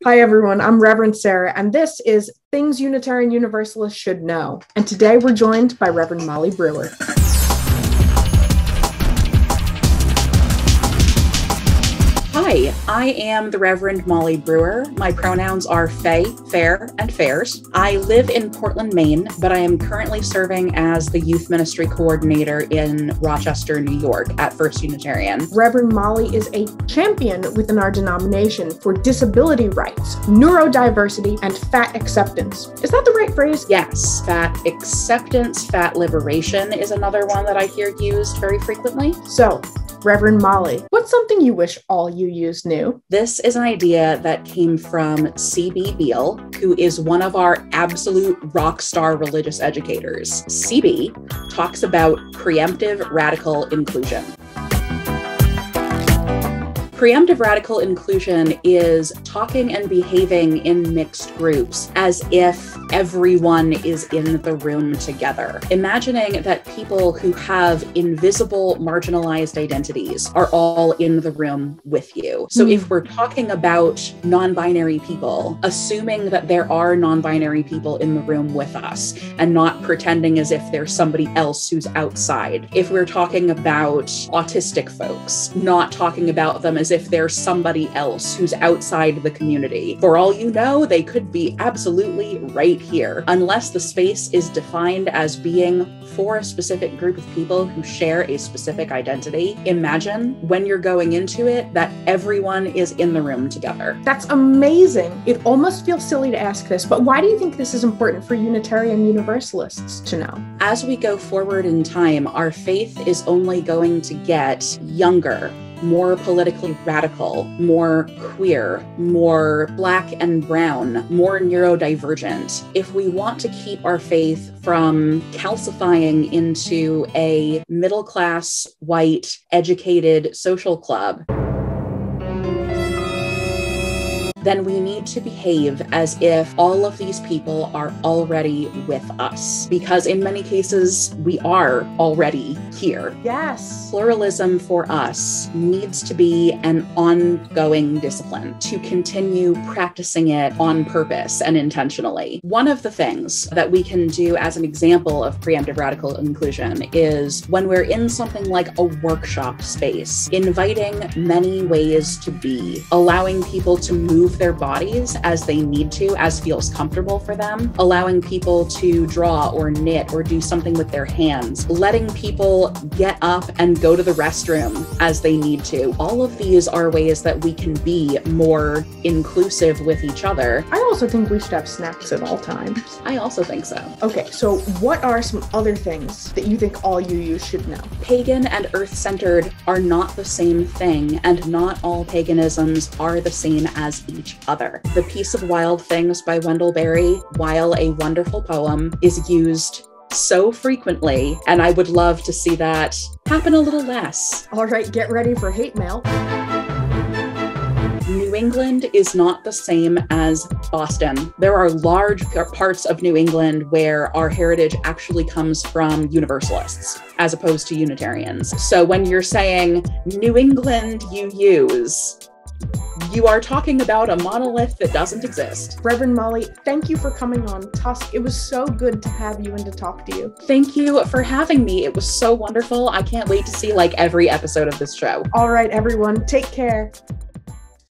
Hi, everyone. I'm Reverend Sarah, and this is Things Unitarian Universalists Should Know. And today we're joined by Reverend Molly Brewer. Hi, I am the Reverend Molly Brewer. My pronouns are Faye, Fair, and Fairs. I live in Portland, Maine, but I am currently serving as the Youth Ministry Coordinator in Rochester, New York at First Unitarian. Reverend Molly is a champion within our denomination for disability rights, neurodiversity, and fat acceptance. Is that the right phrase? Yes, fat acceptance, fat liberation is another one that I hear used very frequently. So, Reverend Molly, what's something you wish all UUs knew? This is an idea that came from CB Beal, who is one of our absolute rock star religious educators. CB talks about preemptive radical inclusion. Preemptive radical inclusion is talking and behaving in mixed groups as if everyone is in the room together. Imagining that people who have invisible, marginalized identities are all in the room with you. So if we're talking about non-binary people, assuming that there are non-binary people in the room with us and not pretending as if there's somebody else who's outside. If we're talking about autistic folks, not talking about them as if there's somebody else who's outside the community. For all you know, they could be absolutely right here. Unless the space is defined as being for a specific group of people who share a specific identity, imagine when you're going into it that everyone is in the room together. That's amazing. It almost feels silly to ask this, but why do you think this is important for Unitarian Universalists to know? As we go forward in time, our faith is only going to get younger, more politically radical, more queer, more black and brown, more neurodivergent. If we want to keep our faith from calcifying into a middle-class, white, educated social club, then we need to behave as if all of these people are already with us. Because in many cases, we are already here. Yes. Pluralism for us needs to be an ongoing discipline, to continue practicing it on purpose and intentionally. One of the things that we can do as an example of preemptive radical inclusion is when we're in something like a workshop space, inviting many ways to be, allowing people to move their bodies as they need to, as feels comfortable for them, allowing people to draw or knit or do something with their hands, letting people get up and go to the restroom as they need to. All of these are ways that we can be more inclusive with each other. I also think we should have snacks at all times. I also think so. Okay, so what are some other things that you think all UUs should know? Pagan and earth-centered are not the same thing, and not all paganisms are the same as each other. The piece of Wild Things by Wendell Berry, while a wonderful poem, is used so frequently, and I would love to see that happen a little less. All right, get ready for hate mail. New England is not the same as Boston. There are large parts of New England where our heritage actually comes from Universalists as opposed to Unitarians. So when you're saying New England UUs, you are talking about a monolith that doesn't exist. Reverend Molly, thank you for coming on TUUSK. It was so good to have you and to talk to you. Thank you for having me. It was so wonderful. I can't wait to see every episode of this show. All right, everyone, take care.